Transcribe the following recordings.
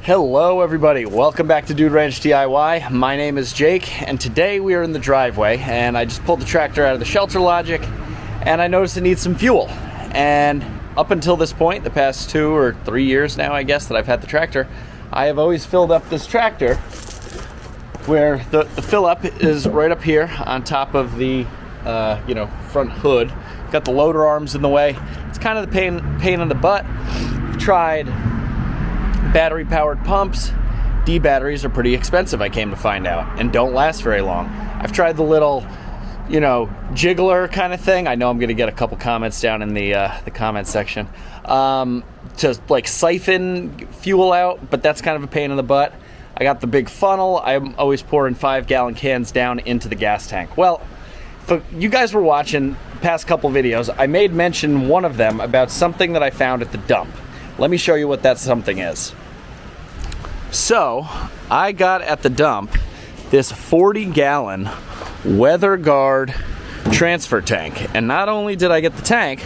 Hello everybody, welcome back to Dude Ranch DIY. My name is Jake and today we are in the driveway and I just pulled the tractor out of the shelter logic and I noticed it needs some fuel. And up until this point, the past 2 or 3 years now I guess that I've had the tractor, I have always filled up this tractor where the fill up is right up here on top of the front hood. Got the loader arms in the way. It's kind of the pain in the butt. I've tried battery powered pumps. D batteries are pretty expensive, I came to find out, and don't last very long. I've tried the little, jiggler kind of thing. I know I'm going to get a couple comments down in the comment section to like siphon fuel out, but that's kind of a pain in the butt. I got the big funnel. I'm always pouring 5-gallon cans down into the gas tank. Well, if you guys were watching the past couple videos, I made mention one of them about something that I found at the dump. Let me show you what that something is. So, I got at the dump this 40-gallon Weather Guard transfer tank. And not only did I get the tank,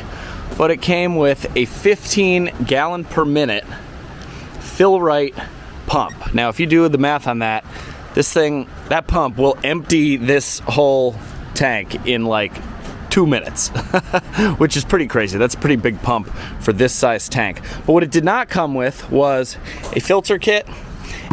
but it came with a 15-gallon per minute Fill Rite pump. Now, if you do the math on that, that pump will empty this whole tank in like 2 minutes, which is pretty crazy. That's a pretty big pump for this size tank. But what it did not come with was a filter kit.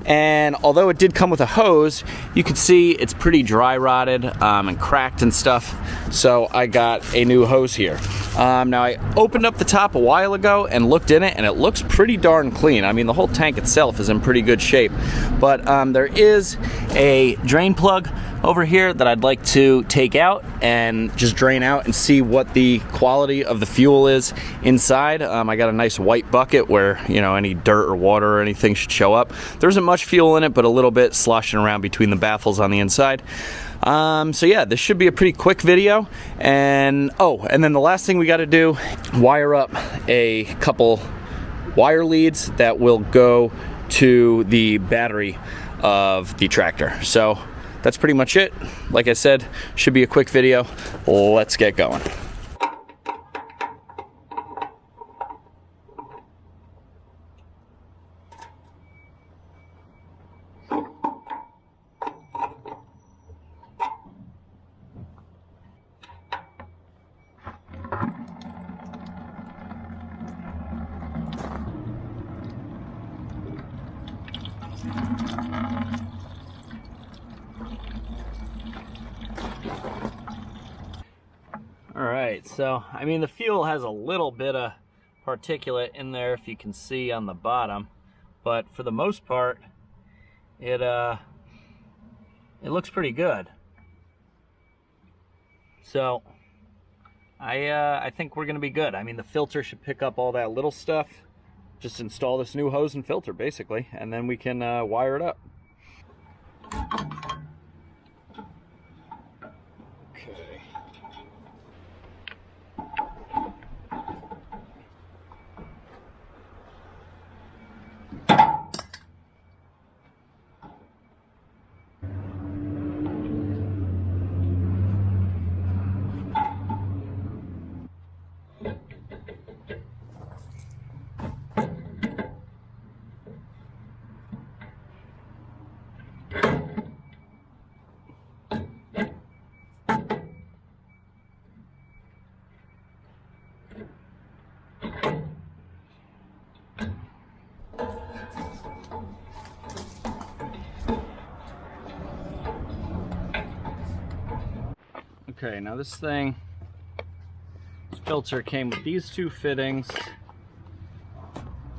And although it did come with a hose, you can see it's pretty dry rotted and cracked and stuff. So I got a new hose here. Now I opened up the top a while ago and looked in it, and it looks pretty darn clean. I mean, the whole tank itself is in pretty good shape. But there is a drain plug over here that I'd like to take out and just drain out and see what the quality of the fuel is inside. I got a nice white bucket where any dirt or water or anything should show up. There isn't much fuel in it, but a little bit sloshing around between the baffles on the inside. So yeah, this should be a pretty quick video. And then the last thing we got to do, wire up a couple wire leads that will go to the battery of the tractor. So that's pretty much it. Like I said, should be a quick video. Let's get going. Alright, so I mean the fuel has a little bit of particulate in there, if you can see on the bottom, but for the most part it looks pretty good. So I think we're gonna be good. I mean, the filter should pick up all that little stuff. Just install this new hose and filter basically, and then we can wire it up. Okay, now this filter came with these two fittings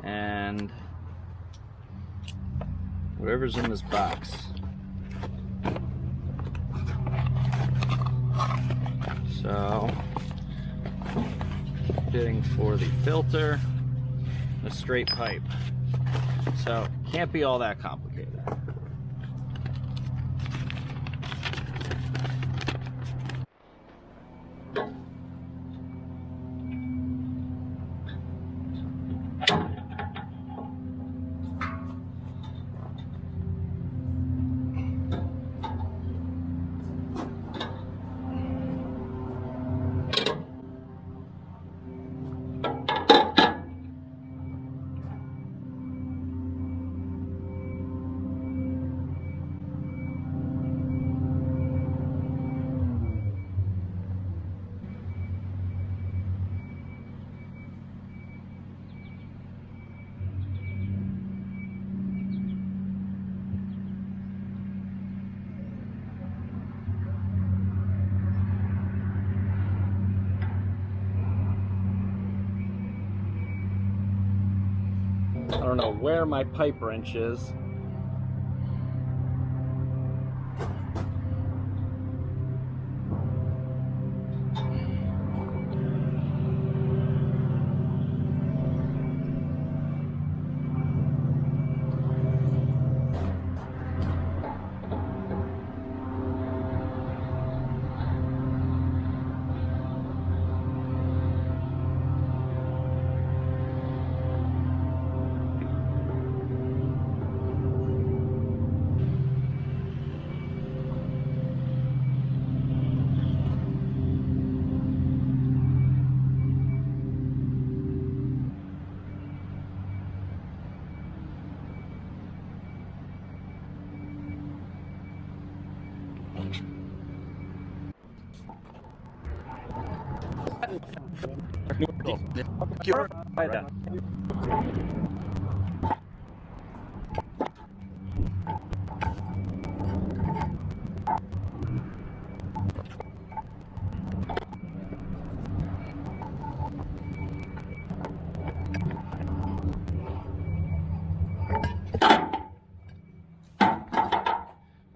and whatever's in this box. So, fitting for the filter, a straight pipe. So, can't be all that complicated. don't know where my pipe wrench is.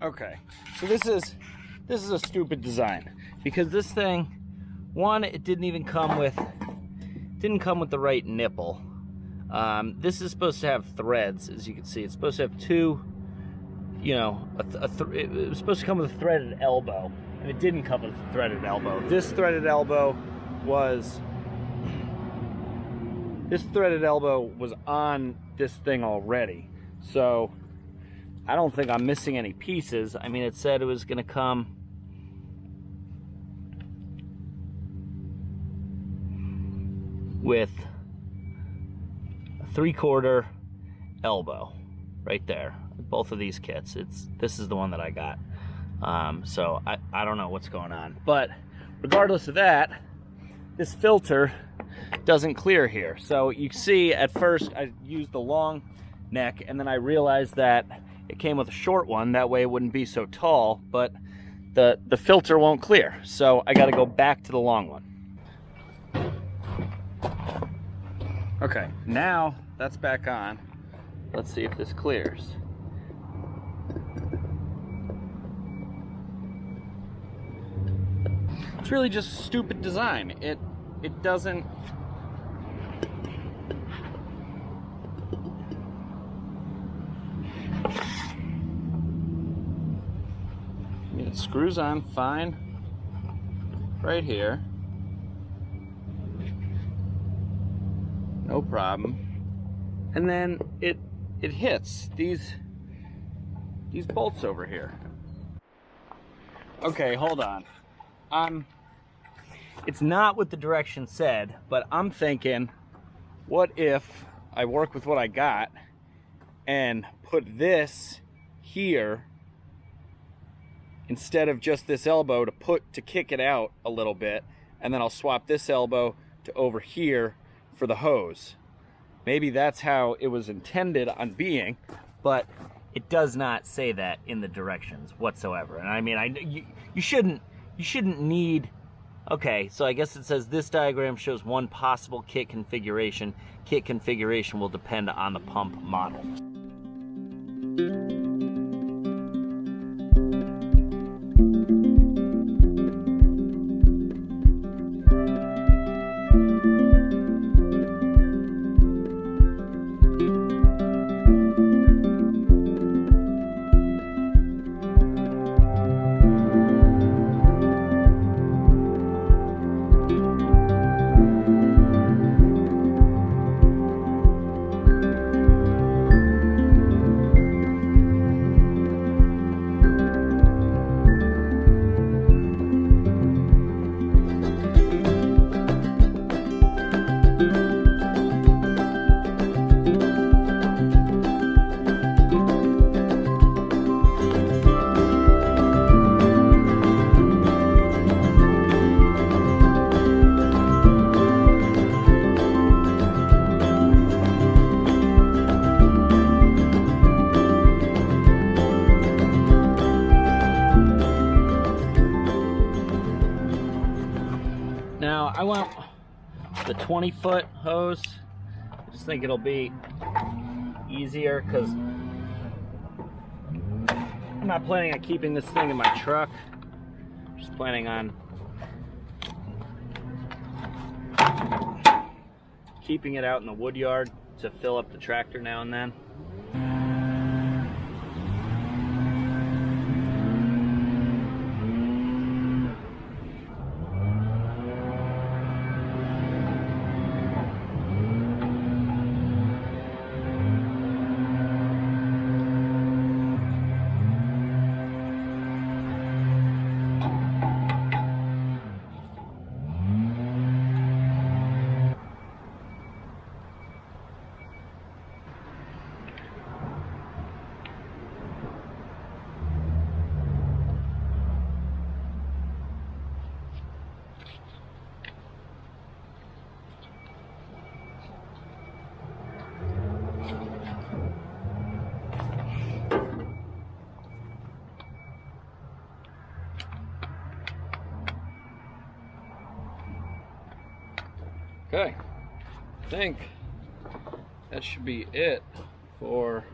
Okay, so this is a stupid design, because this thing, one, it didn't come with the right nipple. This is supposed to have threads, as you can see. It's supposed to have two, you know, it was supposed to come with a threaded elbow, and it didn't come with a threaded elbow. This threaded elbow was on this thing already, so I don't think I'm missing any pieces. I mean, it said it was going to come with a 3/4 elbow right there. Both of these kits. This is the one that I got. So I don't know what's going on. But regardless of that, this filter doesn't clear here. So you see, at first I used the long neck, and then I realized that it came with a short one, that way it wouldn't be so tall, but the filter won't clear. So I gotta go back to the long one. Okay, now that's back on. Let's see if this clears. It's really just stupid design. It doesn't... It screws on fine right here, no problem, and then it hits these bolts over here. Okay, hold on. It's not what the directions said, but I'm thinking, what if I work with what I got and put this here instead of just this elbow to kick it out a little bit, and then I'll swap this elbow to over here for the hose. Maybe that's how it was intended on being, but it does not say that in the directions whatsoever. And I mean, you shouldn't need... Okay, so I guess it says this diagram shows one possible kit configuration. Kit configuration will depend on the pump model. Now I want the 20-foot hose. I just think it'll be easier because I'm not planning on keeping this thing in my truck. I'm just planning on keeping it out in the wood yard to fill up the tractor now and then. Okay, I think that should be it for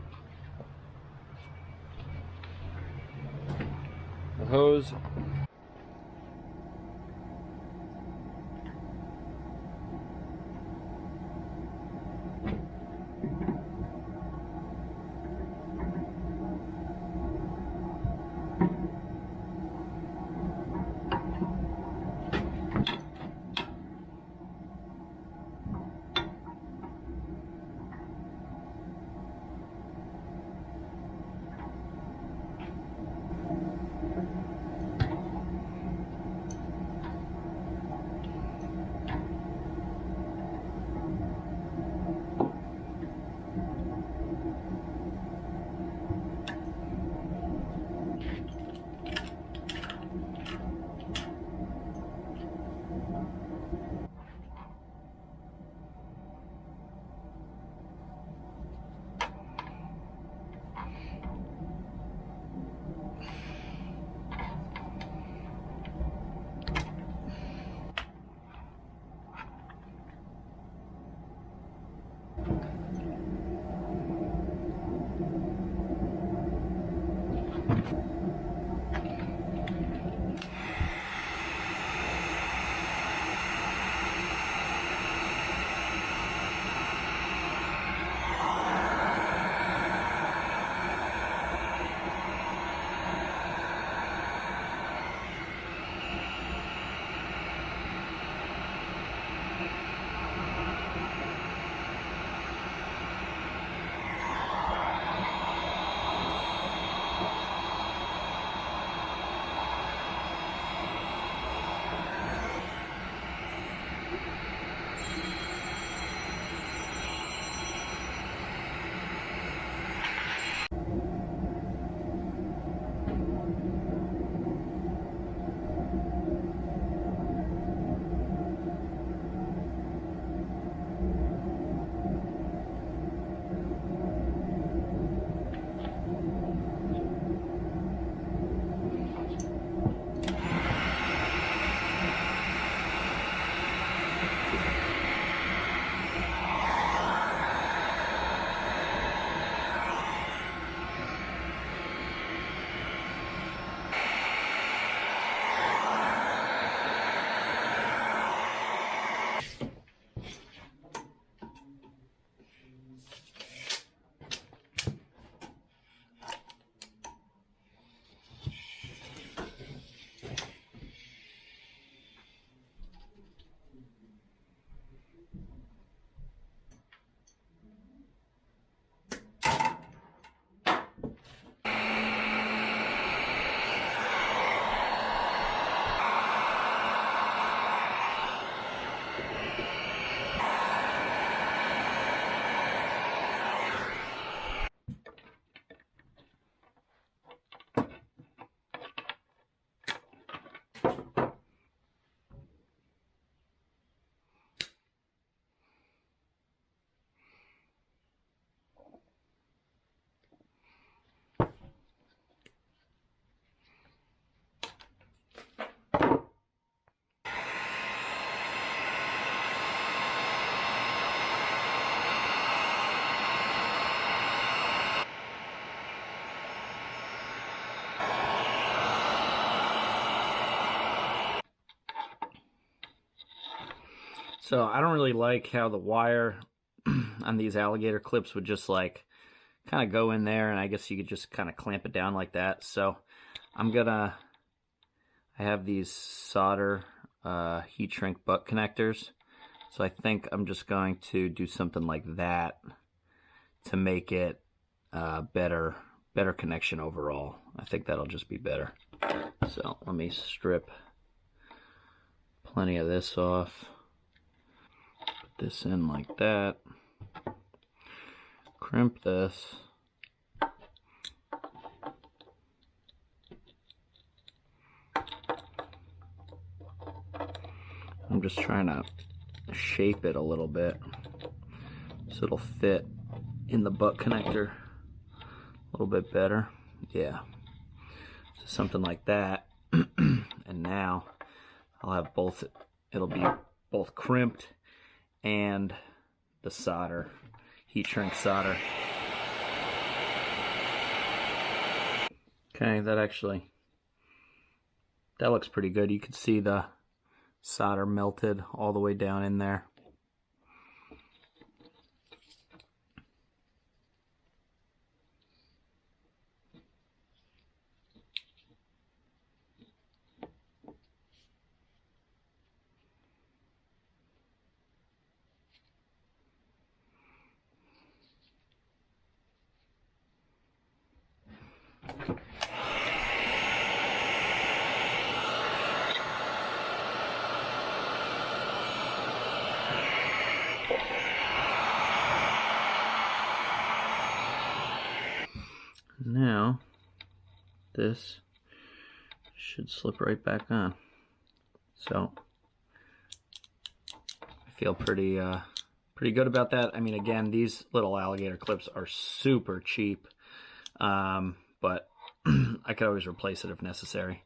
the hose. So I don't really like how the wire on these alligator clips would just like kind of go in there, and I guess you could just kind of clamp it down like that. So I have these solder heat shrink butt connectors. So I think I'm just going to do something like that to make it better connection overall. I think that'll just be better. So let me strip plenty of this off. Put this in like that. Crimp this. I'm just trying to shape it a little bit so it'll fit in the butt connector a little bit better. Yeah, so something like that. And now I'll have both, it'll be both crimped and the solder, heat shrink solder. Okay, that looks pretty good. You can see the solder melted all the way down in there. Now this should slip right back on. So I feel pretty good about that. I mean, again, these little alligator clips are super cheap, but I could always replace it if necessary.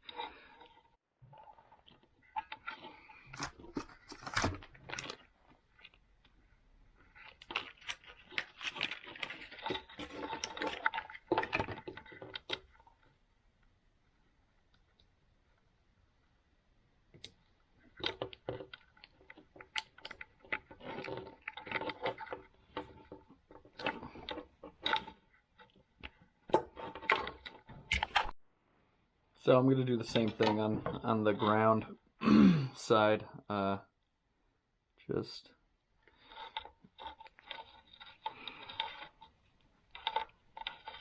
So I'm going to do the same thing on the ground side.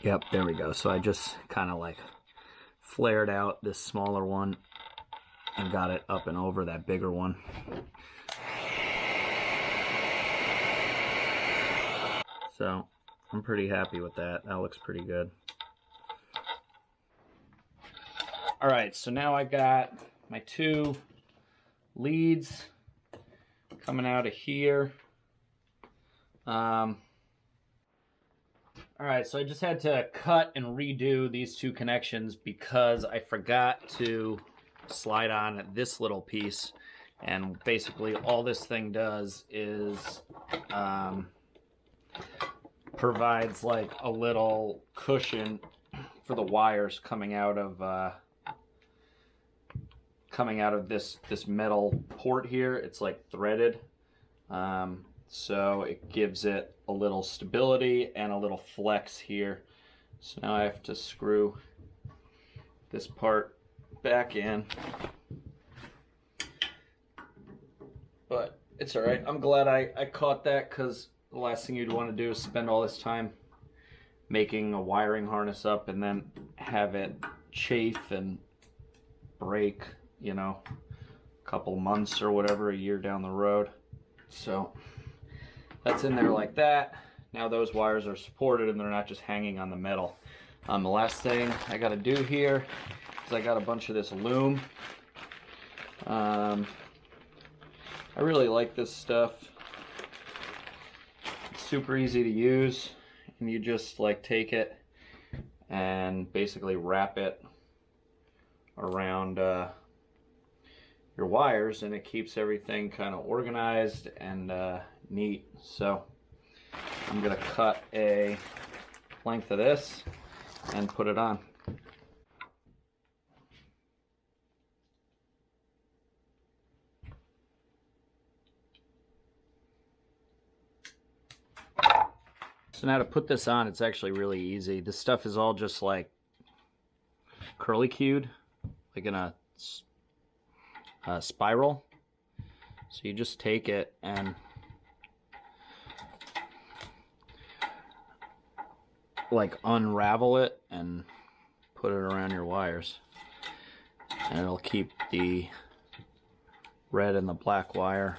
Yep, there we go. So I just kind of like flared out this smaller one and got it up and over that bigger one. So I'm pretty happy with that. That looks pretty good. All right, so now I got my two leads coming out of here. All right, so I just had to cut and redo these two connections because I forgot to slide on this little piece. And basically all this thing does is provides like a little cushion for the wires coming out of this metal port here. It's like threaded, so it gives it a little stability and a little flex here. So now I have to screw this part back in, but it's all right. I'm glad I caught that, because the last thing you'd want to do is spend all this time making a wiring harness up and then have it chafe and break, you know, a couple months or whatever, a year down the road. So that's in there like that. Now those wires are supported and they're not just hanging on the metal. The last thing I got to do here is I got a bunch of this loom. I really like this stuff. It's super easy to use, and you just like take it and basically wrap it around your wires, and it keeps everything kind of organized and neat. So I'm gonna cut a length of this and put it on. So now to put this on, it's actually really easy. This stuff is all just like curly-cued, like in a spiral. So you just take it and like unravel it and put it around your wires. And it'll keep the red and the black wire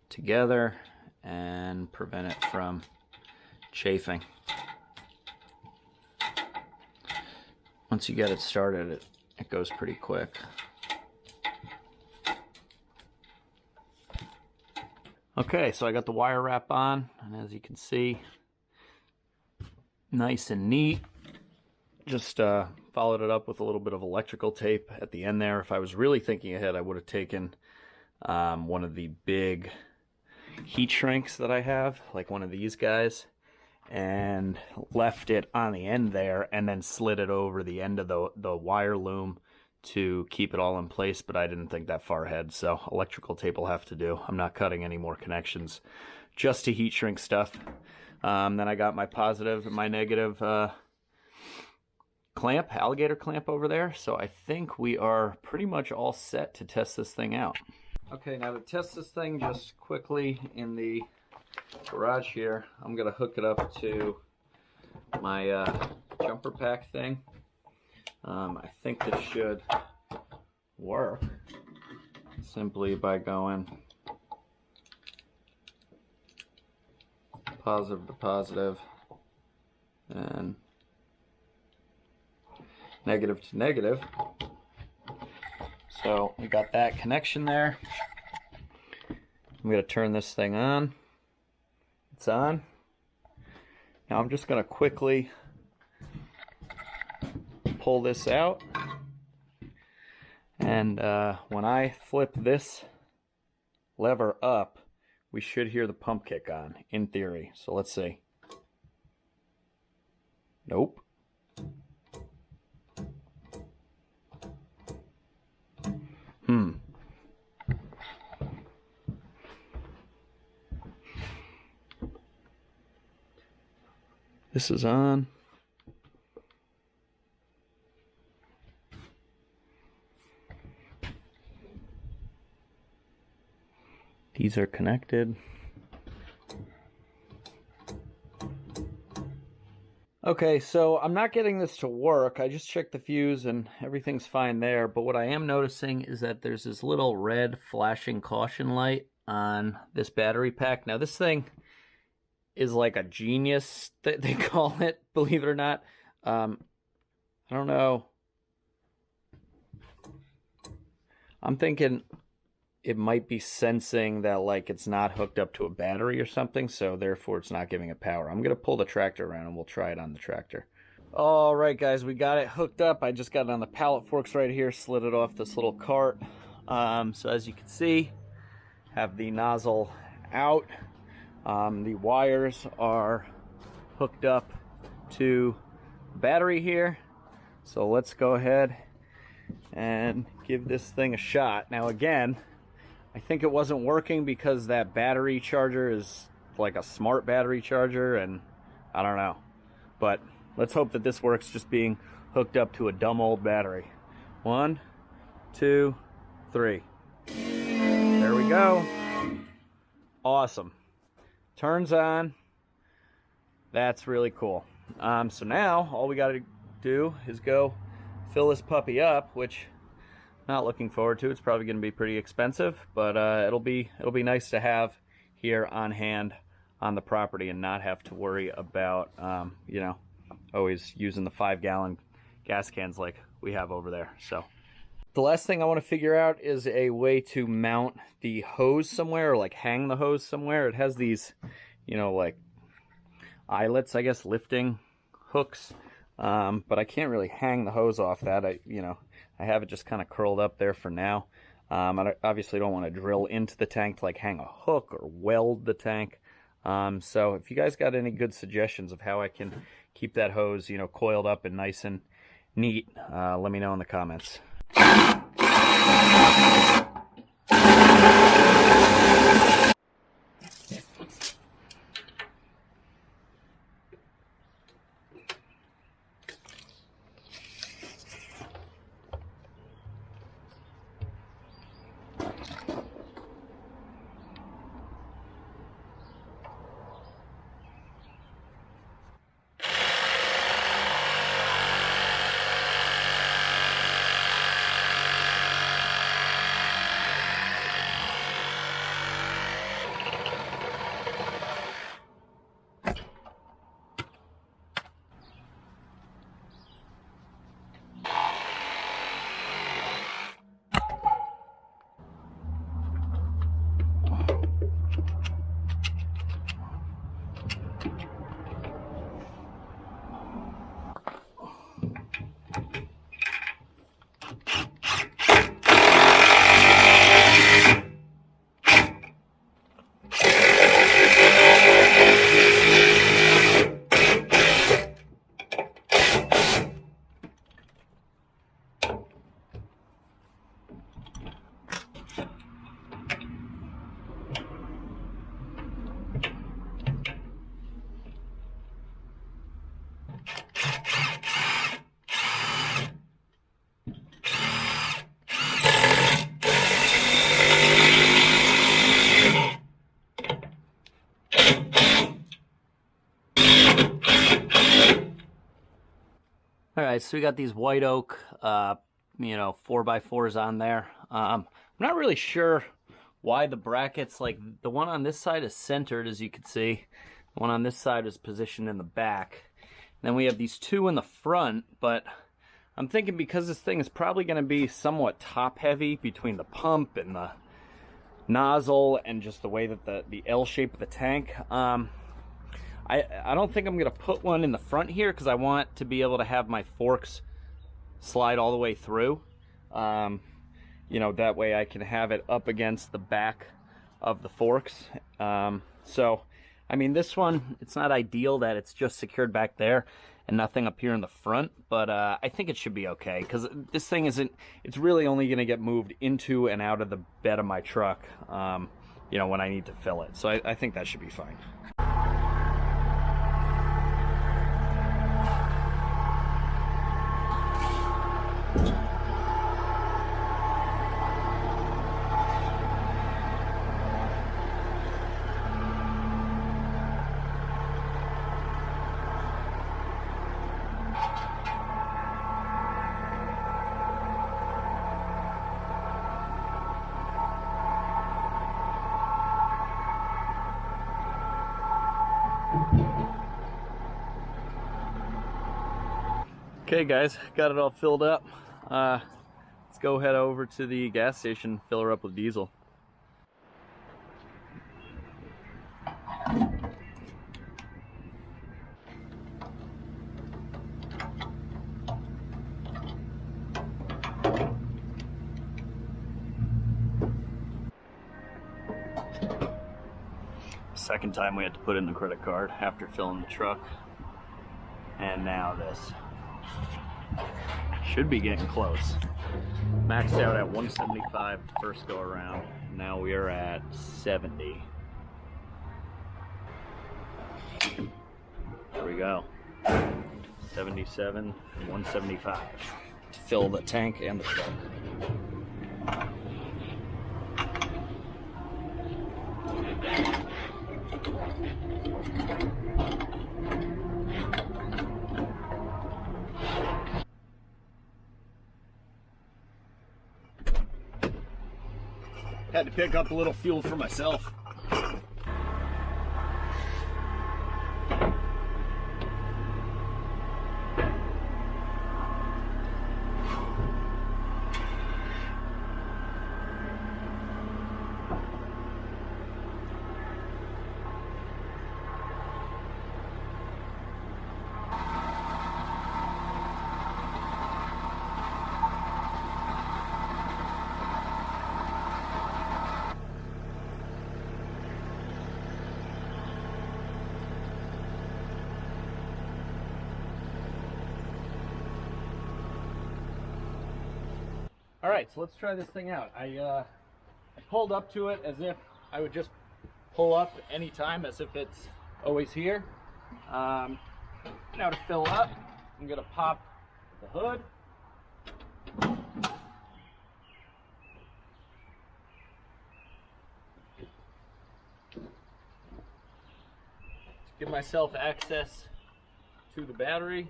together and prevent it from chafing. Once you get it started, it goes pretty quick. Okay, so I got the wire wrap on, and as you can see, nice and neat. Just followed it up with a little bit of electrical tape at the end there. If I was really thinking ahead, I would have taken one of the big heat shrinks that I have, like one of these guys, and left it on the end there and then slid it over the end of the wire loom to keep it all in place, but I didn't think that far ahead, so electrical tape will have to do. I'm not cutting any more connections just to heat shrink stuff. Then I got my positive and my negative clamp, alligator clamp over there, so I think we are pretty much all set to test this thing out. Okay, now to test this thing just quickly in the garage here, I'm going to hook it up to my jumper pack thing. I think this should work simply by going positive to positive and negative to negative. So we got that connection there. I'm going to turn this thing on. It's on. Now I'm just going to quickly pull this out. And when I flip this lever up, we should hear the pump kick on, in theory. So let's see. Nope. This is on. These are connected. Okay, so I'm not getting this to work. I just checked the fuse and everything's fine there. But what I am noticing is that there's this little red flashing caution light on this battery pack. Now this thing is like a genius, they call it, believe it or not. I don't know. I'm thinking it might be sensing that like it's not hooked up to a battery or something, so therefore it's not giving it power. I'm gonna pull the tractor around and we'll try it on the tractor. All right, guys, we got it hooked up. I just got it on the pallet forks right here, slid it off this little cart. So as you can see, have the nozzle out. The wires are hooked up to the battery here. So let's go ahead and give this thing a shot. Now again, I think it wasn't working because that battery charger is like a smart battery charger, and I don't know. But let's hope that this works just being hooked up to a dumb old battery. 1, 2, 3. There we go. Awesome. Turns on. That's really cool. So now all we got to do is go fill this puppy up, which I'm not looking forward to. It's probably going to be pretty expensive, but it'll be nice to have here on hand on the property and not have to worry about you know, always using the 5-gallon gas cans like we have over there. So the last thing I want to figure out is a way to mount the hose somewhere, or like hang the hose somewhere. It has these, you know, like eyelets, I guess, lifting hooks, but I can't really hang the hose off that. I have it just kind of curled up there for now. I obviously don't want to drill into the tank to like hang a hook or weld the tank. So if you guys got any good suggestions of how I can keep that hose, you know, coiled up and nice and neat, let me know in the comments. All right, so we got these white oak, 4x4s on there. I'm not really sure why the brackets, like the one on this side is centered, as you can see. The one on this side is positioned in the back. Then we have these two in the front, but I'm thinking because this thing is probably going to be somewhat top heavy between the pump and the nozzle and just the way that the L shape of the tank. I don't think I'm going to put one in the front here because I want to be able to have my forks slide all the way through. That way I can have it up against the back of the forks. So, I mean, this one, it's not ideal that it's just secured back there and nothing up here in the front, but I think it should be okay because this thing it's really only going to get moved into and out of the bed of my truck, when I need to fill it. So I think that should be fine. Okay guys, got it all filled up. Let's go head over to the gas station, fill her up with diesel. Second time we had to put in the credit card after filling the truck. And now this. Should be getting close. Maxed out at 175 first go around. Now we are at 70. There we go. 77 and 175 to fill the tank and the truck. Had to pick up a little fuel for myself. All right, so let's try this thing out. I pulled up to it as if I would just pull up anytime, as if it's always here. Now to fill up, I'm gonna pop the hood. To give myself access to the battery.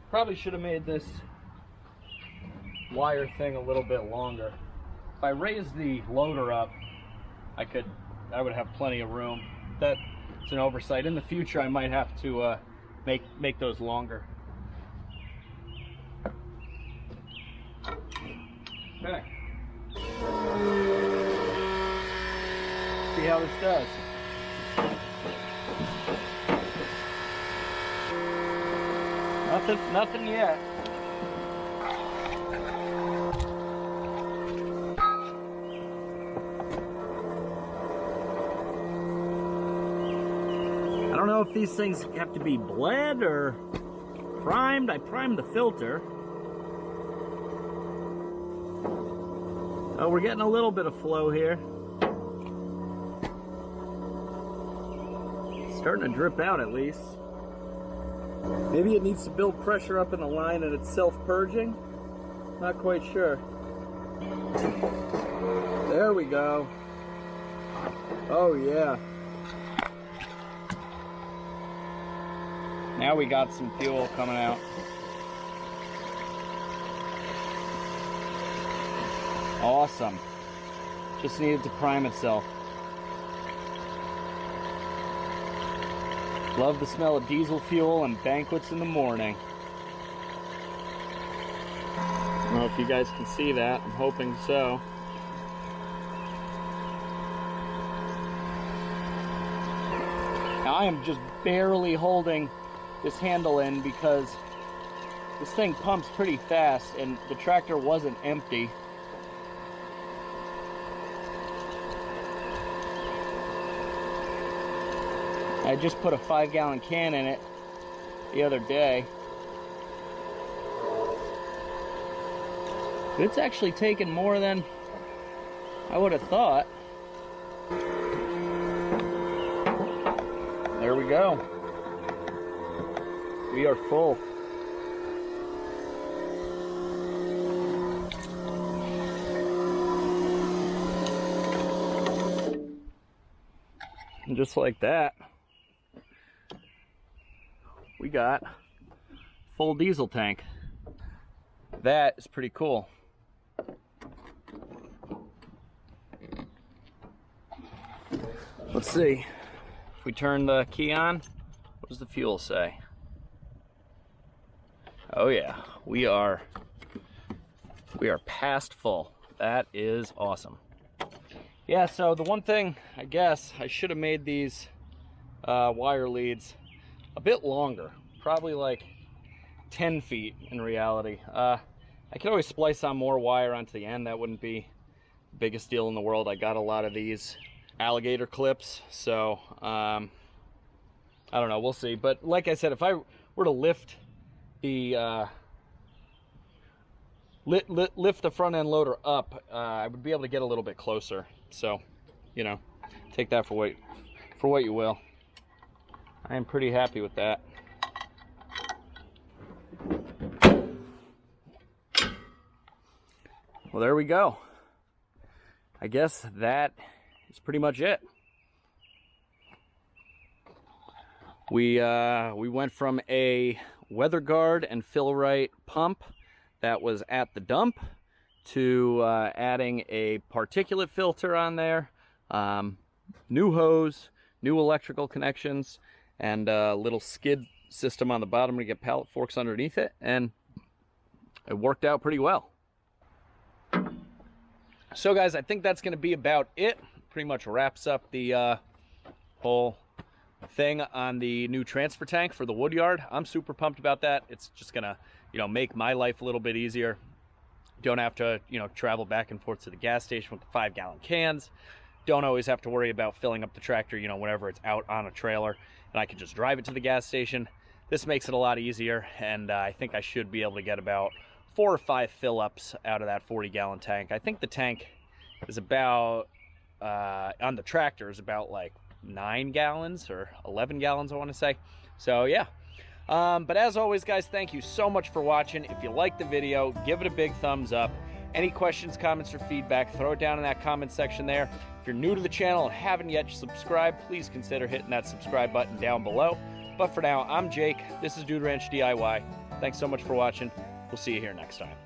Probably should have made this wire thing a little bit longer. If I raise the loader up, I would have plenty of room. That's an oversight. In the future, I might have to make those longer. Okay. See how this does. Nothing yet. I don't know if these things have to be bled or primed. I primed the filter. Oh, we're getting a little bit of flow here. It's starting to drip out at least. Maybe it needs to build pressure up in the line and it's self-purging. Not quite sure. There we go. Oh yeah. Now we got some fuel coming out. Awesome. Just needed to prime itself. Love the smell of diesel fuel and banquets in the morning. I don't know if you guys can see that. I'm hoping so. Now I am just barely holding this handle in because this thing pumps pretty fast and the tractor wasn't empty. I just put a 5-gallon can in it the other day. But it's actually taken more than I would have thought. There we go. We are full. And just like that, we got full diesel tank. That is pretty cool. Let's see. If we turn the key on, what does the fuel say? Oh yeah, we are past full. That is awesome. Yeah, so the one thing, I guess, I should have made these wire leads a bit longer, probably like 10 feet in reality. I could always splice on more wire onto the end. That wouldn't be the biggest deal in the world. I got a lot of these alligator clips, so I don't know, we'll see. But like I said, if I were to lift the lift the front end loader up, I would be able to get a little bit closer. So, you know, take that for what you will. I am pretty happy with that. Well, there we go. I guess that is pretty much it. We went from a weather guard and Fill Rite pump that was at the dump to adding a particulate filter on there, new hose, new electrical connections, and a little skid system on the bottom to get pallet forks underneath it, and it worked out pretty well. So guys, I think that's going to be about it. Pretty much wraps up the whole thing on the new transfer tank for the wood yard. I'm super pumped about that. It's just gonna, you know, make my life a little bit easier. Don't have to, you know, travel back and forth to the gas station with the 5-gallon cans. Don't always have to worry about filling up the tractor, you know, whenever it's out on a trailer, and I can just drive it to the gas station. This makes it a lot easier, and I think I should be able to get about 4 or 5 fill-ups out of that 40-gallon tank. I think the tank is about, on the tractor, is about like 9 gallons or 11 gallons, I want to say. So yeah. But as always, guys, thank you so much for watching. If you liked the video, give it a big thumbs up. Any questions, comments, or feedback, throw it down in that comment section there. If you're new to the channel and haven't yet subscribed, please consider hitting that subscribe button down below. But for now, I'm Jake. This is Dude Ranch DIY. Thanks so much for watching. We'll see you here next time.